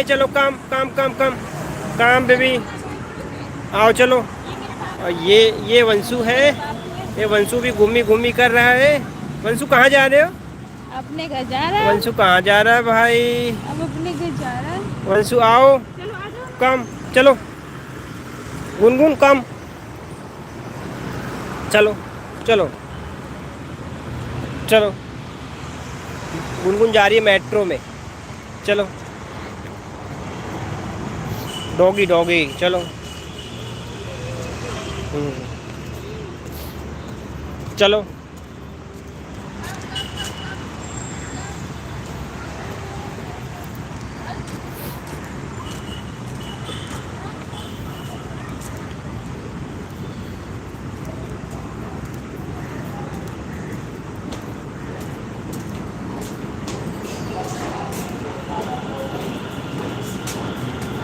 चलो काम काम काम काम काम बेबी, आओ चलो। और ये वंशु है, ये वंशु भी घूमी घूमी कर रहा है। वंशु कहाँ जा रहे हो? अपने घर जा रहा है। वंशु कहाँ जा रहा है भाई? अब अपने घर जा रहा है। वंशु आओ, कम चलो। गुनगुन कम, चलो चलो चलो। गुनगुन जा रही है मेट्रो में, चलो। डॉगी डॉगी चलो। चलो।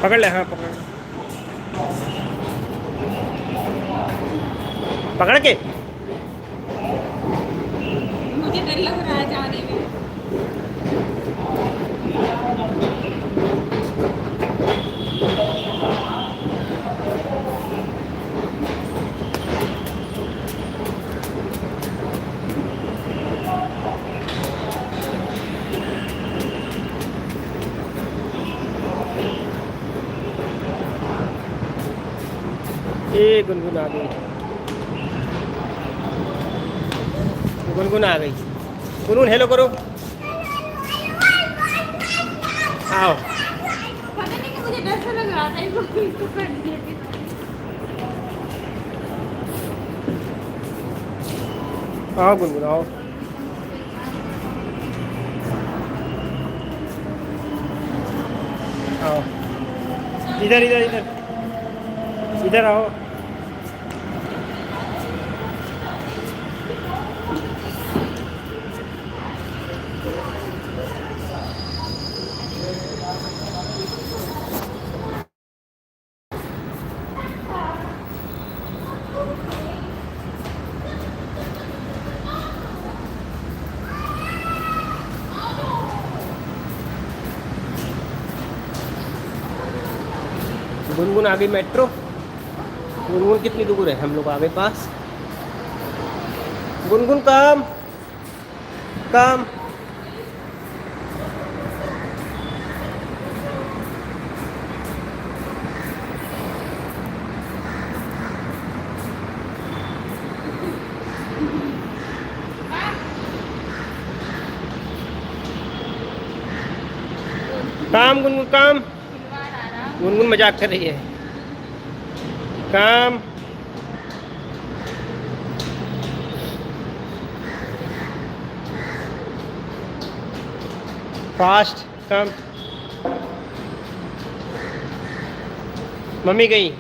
पकड़ ले, हाँ पकड़, पकड़ के। मुझे डर लग रहा है जाने में। ए गुनगुन आ गई, गुनगुन आ गई। गुनगुन हेलो करो, आओ। पता नहीं कि मुझे डर सा लग रहा था इसको कर दिए थे। आओ गुनगुन आओ। आओ, इधर इधर इधर, इधर आओ। गुनगुन आ गई मेट्रो। गुनगुन कितनी दूर है? हम लोग आ गए पास। गुनगुन काम काम। काम गुनगुन काम। गुनगुन मजाक कर रही है। काम। फास्ट काम। मम्मी गई।